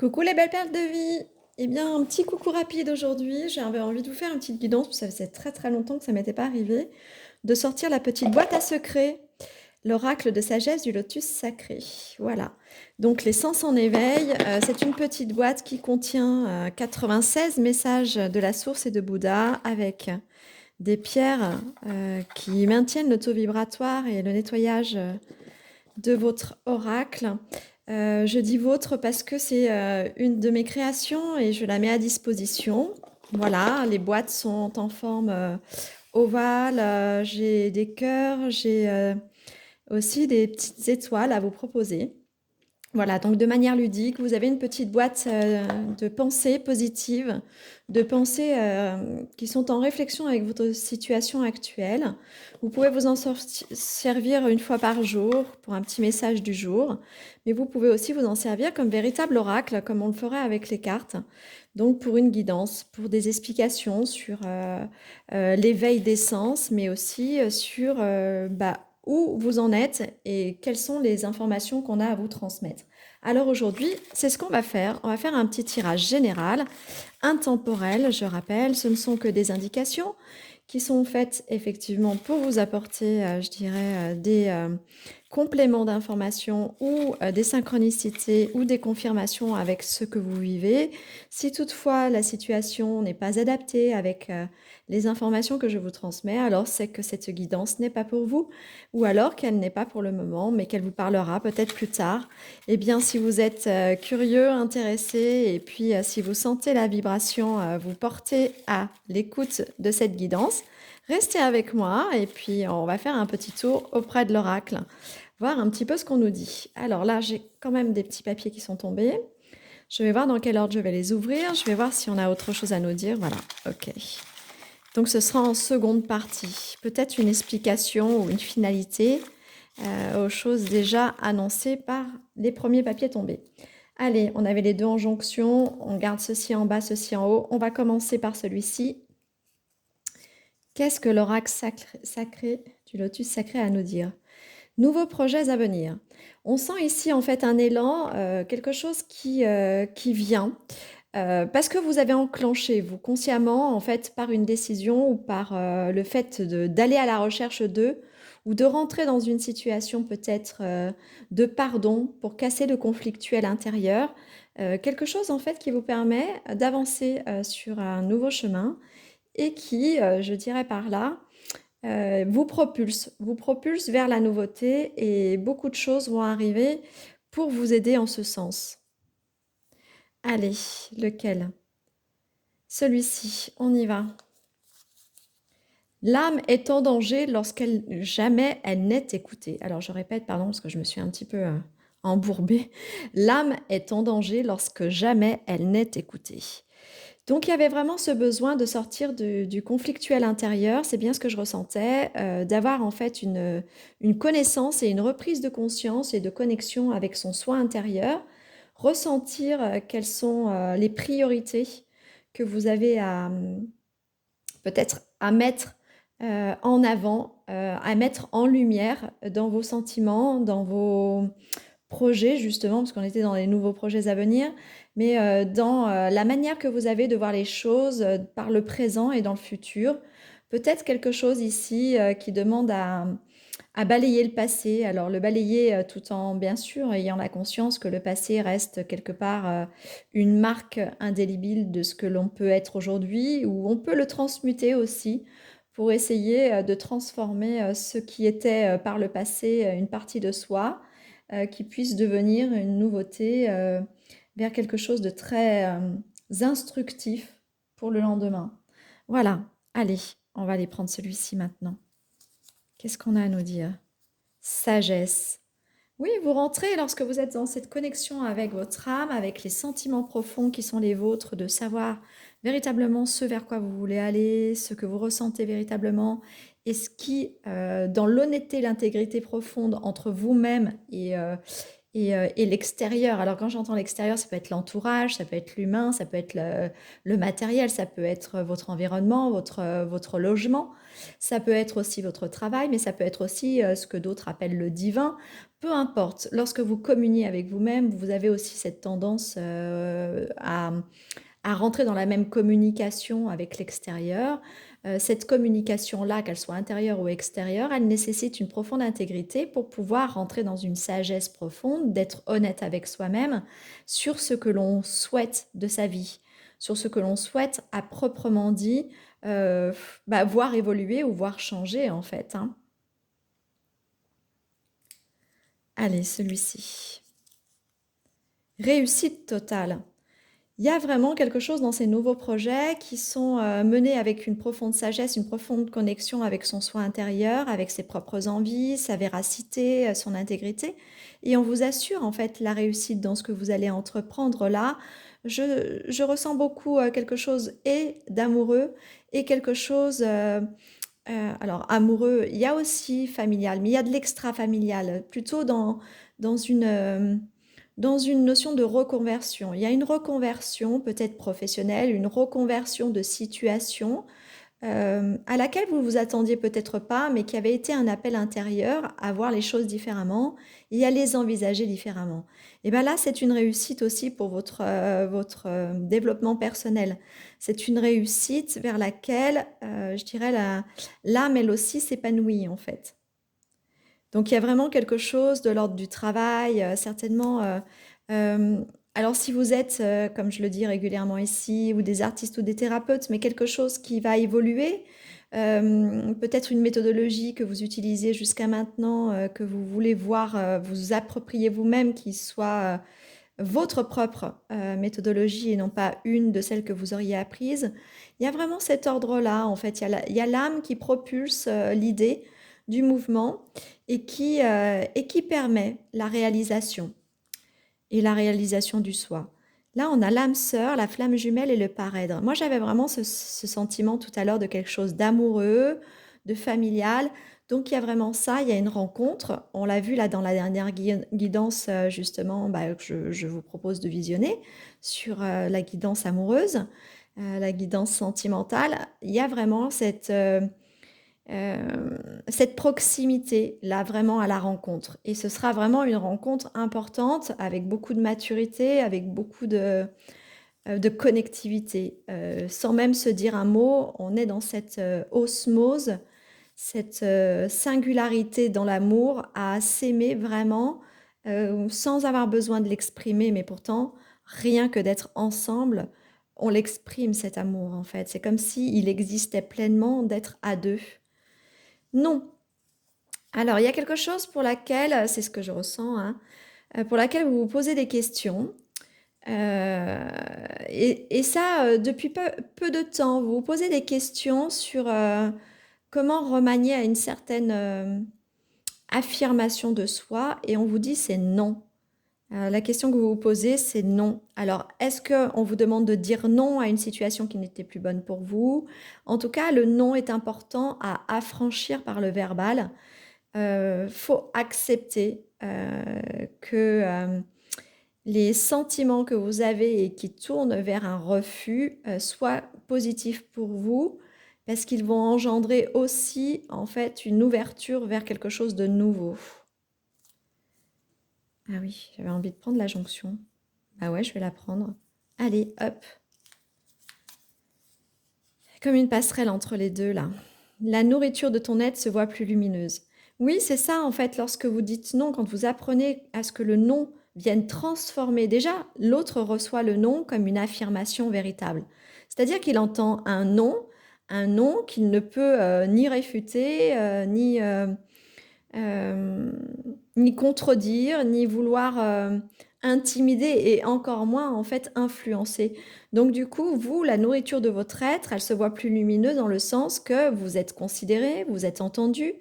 Coucou les belles perles de vie! Eh bien, un petit coucou rapide aujourd'hui. J'avais envie de vous faire une petite guidance, parce que ça faisait très très longtemps que ça m'était pas arrivé, de sortir la petite boîte à secrets, l'oracle de sagesse du lotus sacré. Voilà. Donc les sens en éveil, c'est une petite boîte qui contient 96 messages de la source et de Bouddha avec des pierres qui maintiennent le taux vibratoire et le nettoyage de votre oracle. Je dis vôtre parce que c'est une de mes créations et je la mets à disposition. Voilà, les boîtes sont en forme ovale, j'ai des cœurs, j'ai aussi des petites étoiles à vous proposer. Voilà, donc de manière ludique, vous avez une petite boîte de pensées positives, de pensées qui sont en réflexion avec votre situation actuelle. Vous pouvez vous en servir une fois par jour pour un petit message du jour, mais vous pouvez aussi vous en servir comme véritable oracle, comme on le ferait avec les cartes. Donc pour une guidance, pour des explications sur l'éveil des sens, mais aussi sur où vous en êtes et quelles sont les informations qu'on a à vous transmettre. Alors aujourd'hui, c'est ce qu'on va faire. On va faire un petit tirage général, intemporel, je rappelle. Ce ne sont que des indications qui sont faites effectivement pour vous apporter, je dirais, des compléments d'informations ou des synchronicités ou des confirmations avec ce que vous vivez. Si toutefois la situation n'est pas adaptée avec les informations que je vous transmets, alors c'est que cette guidance n'est pas pour vous, ou alors qu'elle n'est pas pour le moment, mais qu'elle vous parlera peut-être plus tard. Eh bien, si vous êtes curieux, intéressé, et puis si vous sentez la vibration vous porter à l'écoute de cette guidance, restez avec moi et puis on va faire un petit tour auprès de l'oracle, voir un petit peu ce qu'on nous dit. Alors là, j'ai quand même des petits papiers qui sont tombés. Je vais voir dans quel ordre je vais les ouvrir. Je vais voir si on a autre chose à nous dire. Voilà, ok. Donc ce sera en seconde partie. Peut-être une explication ou une finalité aux choses déjà annoncées par les premiers papiers tombés. Allez, on avait les deux en jonction. On garde ceci en bas, ceci en haut. On va commencer par celui-ci. Qu'est-ce que l'oracle sacré du lotus sacré a à nous dire? Nouveaux projets à venir. On sent ici en fait un élan, quelque chose qui vient, parce que vous avez enclenché, vous consciemment, en fait, par une décision ou par le fait d'aller à la recherche d'eux, ou de rentrer dans une situation peut-être de pardon pour casser le conflictuel intérieur. Quelque chose en fait qui vous permet d'avancer sur un nouveau chemin et qui, je dirais par là, vous propulse vers la nouveauté et beaucoup de choses vont arriver pour vous aider en ce sens. Allez, lequel? Celui-ci, on y va. L'âme est en danger lorsqu'elle jamais elle n'est écoutée. Alors je répète, pardon, parce que je me suis un petit peu embourbée. L'âme est en danger lorsque jamais elle n'est écoutée. Donc il y avait vraiment ce besoin de sortir du conflictuel intérieur, c'est bien ce que je ressentais, d'avoir en fait une connaissance et une reprise de conscience et de connexion avec son soi intérieur, ressentir quelles sont les priorités que vous avez peut-être à mettre en avant, à mettre en lumière dans vos sentiments, dans vos projets justement, parce qu'on était dans les nouveaux projets à venir, mais dans la manière que vous avez de voir les choses par le présent et dans le futur. Peut-être quelque chose ici qui demande à balayer le passé. Alors le balayer tout en bien sûr ayant la conscience que le passé reste quelque part une marque indélébile de ce que l'on peut être aujourd'hui, ou on peut le transmuter aussi pour essayer de transformer ce qui était par le passé une partie de soi, qui puisse devenir une nouveauté vers quelque chose de très instructif pour le lendemain. Voilà, allez, on va aller prendre celui-ci maintenant. Qu'est-ce qu'on a à nous dire? Sagesse. Oui, vous rentrez lorsque vous êtes dans cette connexion avec votre âme, avec les sentiments profonds qui sont les vôtres, de savoir véritablement ce vers quoi vous voulez aller, ce que vous ressentez véritablement, et ce qui, dans l'honnêteté, l'intégrité profonde entre vous-même et l'extérieur. Alors quand j'entends l'extérieur, ça peut être l'entourage, ça peut être l'humain, ça peut être le matériel, ça peut être votre environnement, votre logement, ça peut être aussi votre travail, mais ça peut être aussi ce que d'autres appellent le divin. Peu importe, lorsque vous communiez avec vous-même, vous avez aussi cette tendance à rentrer dans la même communication avec l'extérieur. Cette communication-là, qu'elle soit intérieure ou extérieure, elle nécessite une profonde intégrité pour pouvoir rentrer dans une sagesse profonde, d'être honnête avec soi-même sur ce que l'on souhaite de sa vie, sur ce que l'on souhaite à proprement dit, voir évoluer ou voir changer en fait, hein. Allez, celui-ci. Réussite totale. Il y a vraiment quelque chose dans ces nouveaux projets qui sont menés avec une profonde sagesse, une profonde connexion avec son soi intérieur, avec ses propres envies, sa véracité, son intégrité. Et on vous assure en fait la réussite dans ce que vous allez entreprendre là. Je ressens beaucoup quelque chose et d'amoureux et quelque chose, alors amoureux, il y a aussi familial, mais il y a de l'extra-familial, plutôt dans une notion de reconversion. Il y a une reconversion peut-être professionnelle, une reconversion de situation à laquelle vous vous attendiez peut-être pas, mais qui avait été un appel intérieur à voir les choses différemment et à les envisager différemment. Et bien là, c'est une réussite aussi pour votre développement personnel. C'est une réussite vers laquelle, je dirais, l'âme, elle aussi, s'épanouit en fait. Donc il y a vraiment quelque chose de l'ordre du travail, certainement. Euh, alors si vous êtes, comme je le dis régulièrement ici, ou des artistes ou des thérapeutes, mais quelque chose qui va évoluer, peut-être une méthodologie que vous utilisez jusqu'à maintenant, que vous voulez voir, vous approprier vous-même, qui soit votre propre méthodologie et non pas une de celles que vous auriez apprises. Il y a vraiment cet ordre-là, en fait. Il y a l'âme qui propulse l'idée du mouvement et qui permet la réalisation et la réalisation du soi. Là, on a l'âme sœur, la flamme jumelle et le parèdre. Moi, j'avais vraiment ce sentiment tout à l'heure de quelque chose d'amoureux, de familial. Donc, il y a vraiment ça, il y a une rencontre. On l'a vu là dans la dernière guidance, justement, que je vous propose de visionner sur la guidance amoureuse, la guidance sentimentale. Il y a vraiment cette proximité là vraiment à la rencontre. Et ce sera vraiment une rencontre importante avec beaucoup de maturité, avec beaucoup de connectivité. Sans même se dire un mot, on est dans cette osmose, cette singularité dans l'amour à s'aimer vraiment sans avoir besoin de l'exprimer, mais pourtant rien que d'être ensemble, on l'exprime cet amour en fait. C'est comme si il existait pleinement d'être à deux. Non, alors, il y a quelque chose pour laquelle, c'est ce que je ressens, hein, pour laquelle vous vous posez des questions. Et ça, depuis peu de temps, vous vous posez des questions sur comment remanier à une certaine affirmation de soi et on vous dit c'est non. La question que vous vous posez, c'est non. Alors, est-ce qu'on vous demande de dire non à une situation qui n'était plus bonne pour vous? En tout cas, le non est important à affranchir par le verbal. Faut accepter que les sentiments que vous avez et qui tournent vers un refus soient positifs pour vous parce qu'ils vont engendrer aussi en fait une ouverture vers quelque chose de nouveau. Ah oui, j'avais envie de prendre la jonction. Bah ouais, je vais la prendre. Allez, hop. Comme une passerelle entre les deux là. La nourriture de ton être se voit plus lumineuse. Oui, c'est ça en fait, lorsque vous dites non, quand vous apprenez à ce que le non vienne transformer, déjà, l'autre reçoit le non comme une affirmation véritable. C'est-à-dire qu'il entend un non qu'il ne peut ni réfuter, euh, ni contredire, ni vouloir intimider et encore moins en fait influencer. Donc du coup, vous, la nourriture de votre être, elle se voit plus lumineuse dans le sens que vous êtes considéré, vous êtes entendu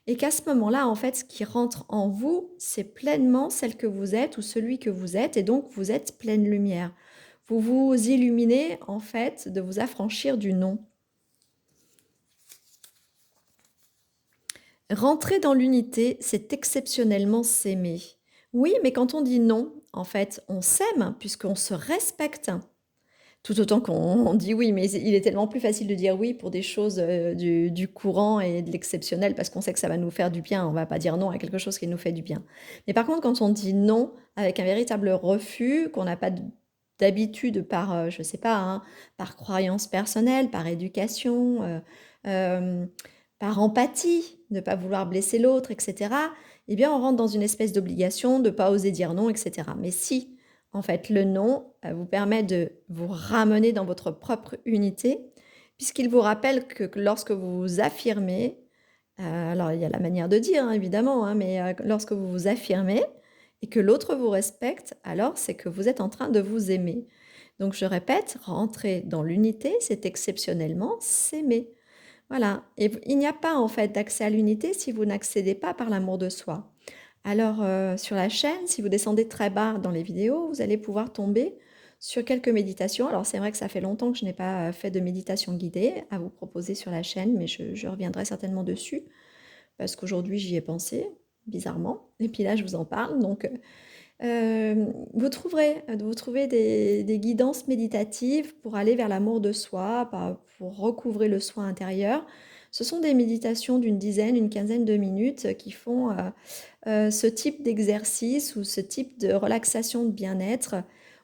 et qu'à ce moment-là, en fait, ce qui rentre en vous, c'est pleinement celle que vous êtes ou celui que vous êtes et donc vous êtes pleine lumière. Vous vous illuminez en fait de vous affranchir du non. Rentrer dans l'unité, c'est exceptionnellement s'aimer. Oui, mais quand on dit non, en fait, on s'aime puisqu'on se respecte. Tout autant qu'on dit oui, mais il est tellement plus facile de dire oui pour des choses, du courant et de l'exceptionnel parce qu'on sait que ça va nous faire du bien. On va pas dire non à quelque chose qui nous fait du bien. Mais par contre, quand on dit non avec un véritable refus, qu'on n'a pas d'habitude par, je sais pas, hein, par croyance personnelle, par éducation, hem, par empathie, ne pas vouloir blesser l'autre et cetera, eh bien, on rentre dans une espèce d'obligation de pas oser dire non et cetera. Mais si en fait, le non, vous permet de vous ramener dans votre propre unité, puisqu'il vous rappelle que lorsque vous vous affirmez, alors il y a la manière de dire, hein, évidemment, hein, mais lorsque vous vous affirmez et que l'autre vous respecte, alors c'est que vous êtes en train de vous aimer. Donc je répète, rentrer dans l'unité, c'est exceptionnellement s'aimer. Voilà, et il n'y a pas en fait d'accès à l'unité si vous n'accédez pas par l'amour de soi. Alors, sur la chaîne, si vous descendez très bas dans les vidéos, vous allez pouvoir tomber sur quelques méditations. Alors c'est vrai que ça fait longtemps que je n'ai pas, fait de méditation guidée à vous proposer sur la chaîne, mais je reviendrai certainement dessus parce qu'aujourd'hui j'y ai pensé, bizarrement et puis là je vous en parle donc vous trouverez des guidances méditatives pour aller vers l'amour de soi, bah, pour recouvrer le soi intérieur. Ce sont des méditations d'une dizaine, une quinzaine de minutes qui font, ce type d'exercice ou ce type de relaxation de bien-être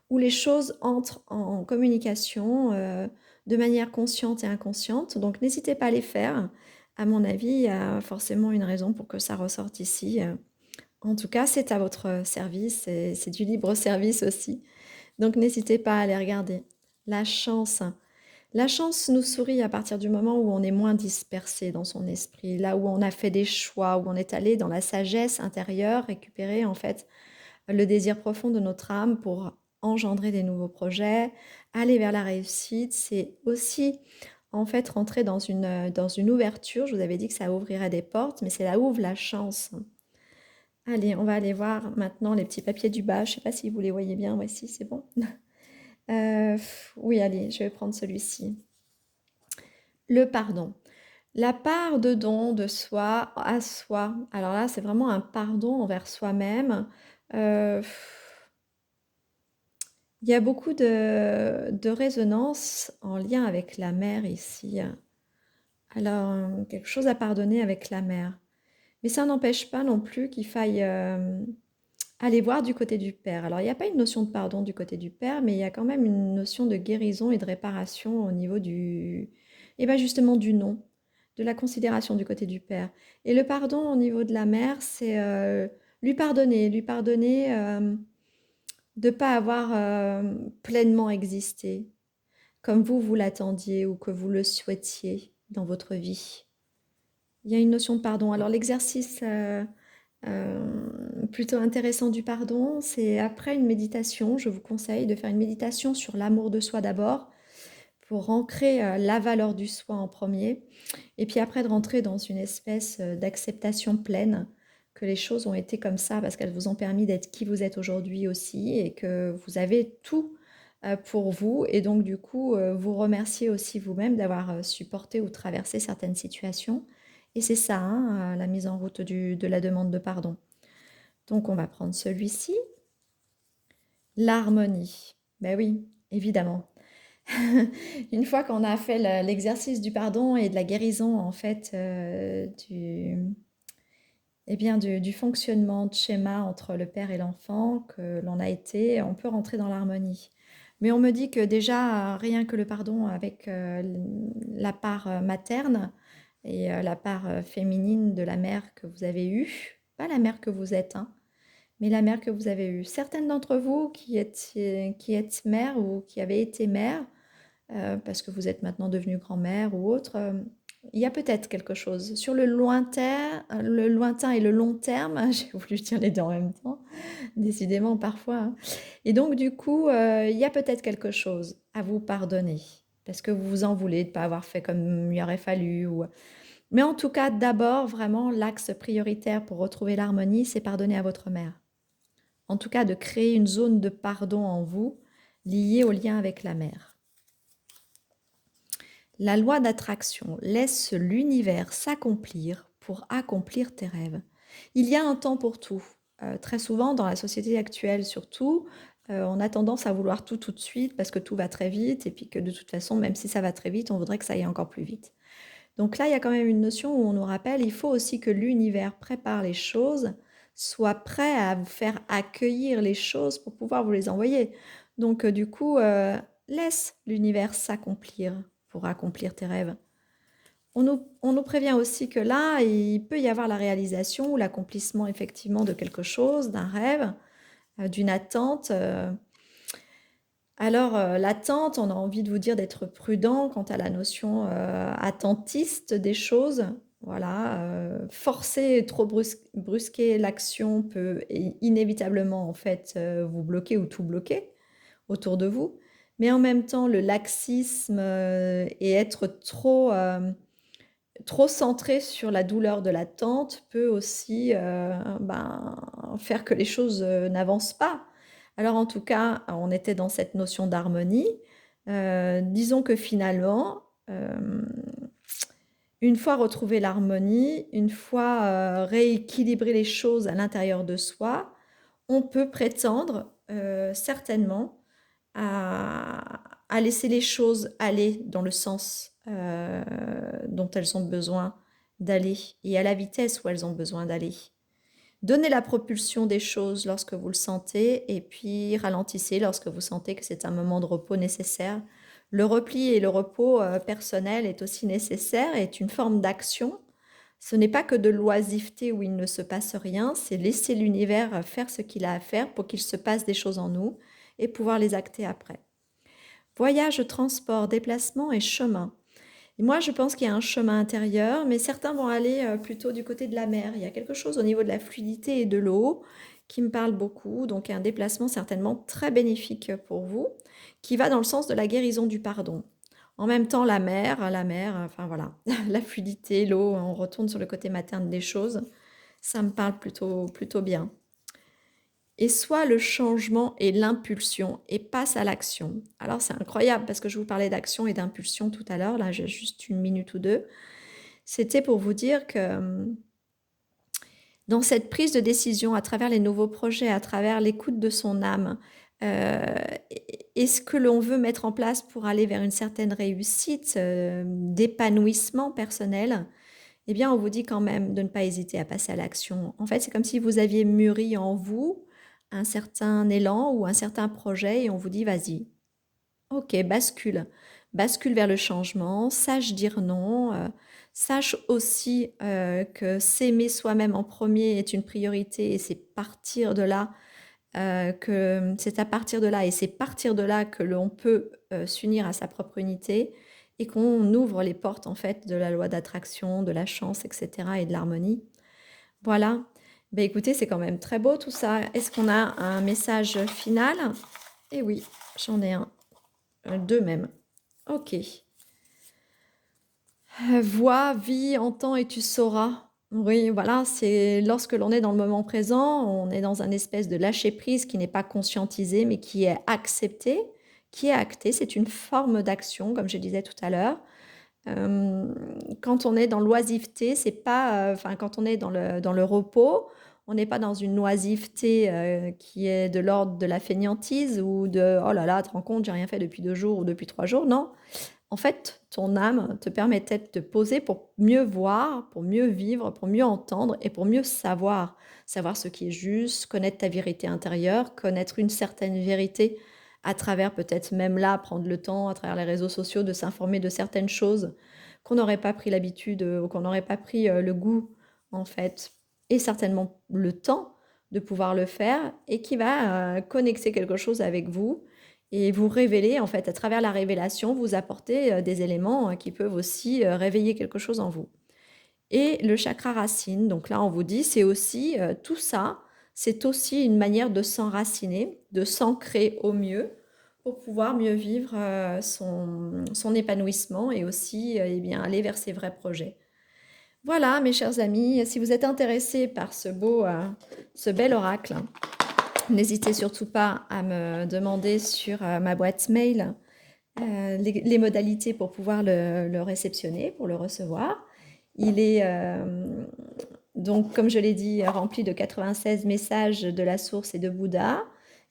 où les choses entrent en communication, de manière consciente et inconsciente. Donc n'hésitez pas à les faire. À mon avis, il y a forcément une raison pour que ça ressorte ici, en tout cas, c'est à votre service et c'est du libre service aussi. Donc n'hésitez pas à les regarder. La chance. La chance nous sourit à partir du moment où on est moins dispersé dans son esprit, là où on a fait des choix, où on est allé dans la sagesse intérieure, récupérer en fait le désir profond de notre âme pour engendrer des nouveaux projets, aller vers la réussite. C'est aussi en fait rentrer dans une ouverture. Je vous avais dit que ça ouvrirait des portes, mais c'est là où ouvre la chance. Allez, on va aller voir maintenant les petits papiers du bas. Je ne sais pas si vous les voyez bien. Voici, c'est bon. Oui, allez, je vais prendre celui-ci. Le pardon. La part de don de soi à soi. Alors là, c'est vraiment un pardon envers soi-même. Euh, il y a beaucoup de résonance en lien avec la mère ici. Alors, quelque chose à pardonner avec la mère. Mais ça n'empêche pas non plus qu'il faille aller voir du côté du père. Alors, il n'y a pas une notion de pardon du côté du père, mais il y a quand même une notion de guérison et de réparation au niveau et ben justement du non, de la considération du côté du père. Et le pardon au niveau de la mère, c'est lui pardonner de ne pas avoir pleinement existé comme vous l'attendiez ou que vous le souhaitiez dans votre vie. Il y a une notion de pardon. Alors l'exercice plutôt intéressant du pardon, c'est après une méditation, je vous conseille de faire une méditation sur l'amour de soi d'abord, pour ancrer la valeur du soi en premier, et puis après de rentrer dans une espèce d'acceptation pleine que les choses ont été comme ça, parce qu'elles vous ont permis d'être qui vous êtes aujourd'hui aussi, et que vous avez tout pour vous, et donc du coup, vous remerciez aussi vous-même d'avoir supporté ou traversé certaines situations. Et c'est ça, hein, la mise en route de la demande de pardon. Donc on va prendre celui-ci, l'harmonie. Ben oui, évidemment. Une fois qu'on a fait l'exercice du pardon et de la guérison, en fait, eh bien, du fonctionnement de schéma entre le père et l'enfant que l'on a été, on peut rentrer dans l'harmonie. Mais on me dit que déjà, rien que le pardon avec la part materne et la part féminine de la mère que vous avez eue, pas la mère que vous êtes, hein, mais la mère que vous avez eue. Certaines d'entre vous qui êtes mère ou qui avez été mère, parce que vous êtes maintenant devenue grand-mère ou autre, il y a peut-être quelque chose. Sur le lointain et le long terme, j'ai voulu dire les deux en même temps, décidément parfois, hein. Et donc du coup, il y a peut-être quelque chose à vous pardonner, parce que vous vous en voulez de ne pas avoir fait comme il aurait fallu. Mais en tout cas, d'abord, vraiment, l'axe prioritaire pour retrouver l'harmonie, c'est pardonner à votre mère. En tout cas, de créer une zone de pardon en vous liée au lien avec la mère. La loi d'attraction laisse l'univers s'accomplir pour accomplir tes rêves. Il y a un temps pour tout. très souvent dans la société actuelle surtout, on a tendance à vouloir tout de suite parce que tout va très vite et puis que de toute façon, même si ça va très vite, on voudrait que ça aille encore plus vite. Donc là, il y a quand même une notion où on nous rappelle, il faut aussi que l'univers prépare les choses, soit prêt à vous faire accueillir les choses pour pouvoir vous les envoyer. Donc du coup, laisse l'univers s'accomplir pour accomplir tes rêves. On nous prévient aussi que là, il peut y avoir la réalisation ou l'accomplissement effectivement de quelque chose, d'un rêve, d'une attente. Alors, l'attente, on a envie de vous dire d'être prudent quant à la notion attentiste des choses. Voilà, forcer, trop brusquer l'action peut inévitablement en fait vous bloquer ou tout bloquer autour de vous. Mais en même temps, le laxisme et être trop centré sur la douleur de l'attente peut aussi ben, faire que les choses n'avancent pas. Alors en tout cas, on était dans cette notion d'harmonie. Disons que finalement, une fois retrouvé l'harmonie, une fois rééquilibré les choses à l'intérieur de soi, on peut prétendre certainement à laisser les choses aller dans le sens dont elles ont besoin d'aller et à la vitesse où elles ont besoin d'aller. Donnez la propulsion des choses lorsque vous le sentez et puis ralentissez lorsque vous sentez que c'est un moment de repos nécessaire. Le repli et le repos personnel est aussi nécessaire, est une forme d'action. Ce n'est pas que de l'oisiveté où il ne se passe rien, c'est laisser l'univers faire ce qu'il a à faire pour qu'il se passe des choses en nous et pouvoir les acter après. Voyage, transport, déplacement et chemin. Et moi, je pense qu'il y a un chemin intérieur, mais certains vont aller plutôt du côté de la mer. Il y a quelque chose au niveau de la fluidité et de l'eau qui me parle beaucoup, donc un déplacement certainement très bénéfique pour vous, qui va dans le sens de la guérison du pardon. En même temps, la mer, enfin voilà, la fluidité, l'eau, on retourne sur le côté materne des choses, ça me parle plutôt bien. Et soit le changement et l'impulsion et passe à l'action. Alors c'est incroyable parce que je vous parlais d'action et d'impulsion tout à l'heure, là j'ai juste une minute ou deux. C'était pour vous dire que dans cette prise de décision, à travers les nouveaux projets, à travers l'écoute de son âme, euh, et ce que l'on veut mettre en place pour aller vers une certaine réussite, d'épanouissement personnel, eh bien on vous dit quand même de ne pas hésiter à passer à l'action. En fait, c'est comme si vous aviez mûri en vous un certain élan ou un certain projet et on vous dit vas-y, ok, bascule, bascule vers le changement, sache dire non, sache aussi que s'aimer soi-même en premier est une priorité et c'est partir de là que c'est à partir de là et c'est partir de là que l'on peut s'unir à sa propre unité et qu'on ouvre les portes en fait de la loi d'attraction, de la chance, etc. et de l'harmonie. Voilà. Ben écoutez, c'est quand même très beau tout ça. Est-ce qu'on a un message final? Eh oui, j'en ai un. Deux même. Ok. Vois, vis, entends et tu sauras. Oui, voilà, c'est lorsque l'on est dans le moment présent, on est dans un espèce de lâcher-prise qui n'est pas conscientisé, mais qui est accepté, qui est acté. C'est une forme d'action, comme je disais tout à l'heure. Euh, Quand on est dans l'oisiveté, c'est pas, enfin, quand on est dans le repos, on n'est pas dans une oisiveté qui est de l'ordre de la fainéantise ou de oh là là, te rends compte, j'ai rien fait depuis 2 jours ou depuis 3 jours. Non, en fait, ton âme te permettait de te poser pour mieux voir, pour mieux vivre, pour mieux entendre et pour mieux savoir. Savoir ce qui est juste, connaître ta vérité intérieure, connaître une certaine vérité à travers peut-être même là, prendre le temps à travers les réseaux sociaux de s'informer de certaines choses qu'on n'aurait pas pris l'habitude ou qu'on n'aurait pas pris le goût en fait et certainement le temps de pouvoir le faire et qui va connecter quelque chose avec vous et vous révéler, en fait, à travers la révélation, vous apporter des éléments qui peuvent aussi réveiller quelque chose en vous. Et le chakra racine, donc là, on vous dit, c'est aussi tout ça, c'est aussi une manière de s'enraciner, de s'ancrer au mieux pour pouvoir mieux vivre son épanouissement et aussi eh bien, aller vers ses vrais projets. Voilà, mes chers amis, si vous êtes intéressés par ce bel oracle, n'hésitez surtout pas à me demander sur ma boîte mail les modalités pour pouvoir le réceptionner, pour le recevoir. Il est Donc, comme je l'ai dit, rempli de 96 messages de la source et de Bouddha,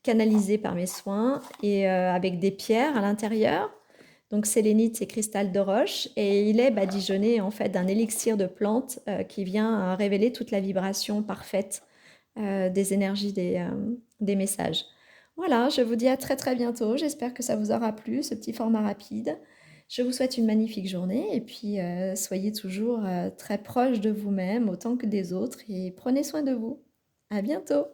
canalisés par mes soins et avec des pierres à l'intérieur. Donc, sélénite, c'est cristal de roche et il est badigeonné en fait d'un élixir de plantes qui vient révéler toute la vibration parfaite des énergies des messages. Voilà, je vous dis à très très bientôt. J'espère que ça vous aura plu, ce petit format rapide. Je vous souhaite une magnifique journée et puis soyez toujours très proche de vous-même autant que des autres et prenez soin de vous. À bientôt.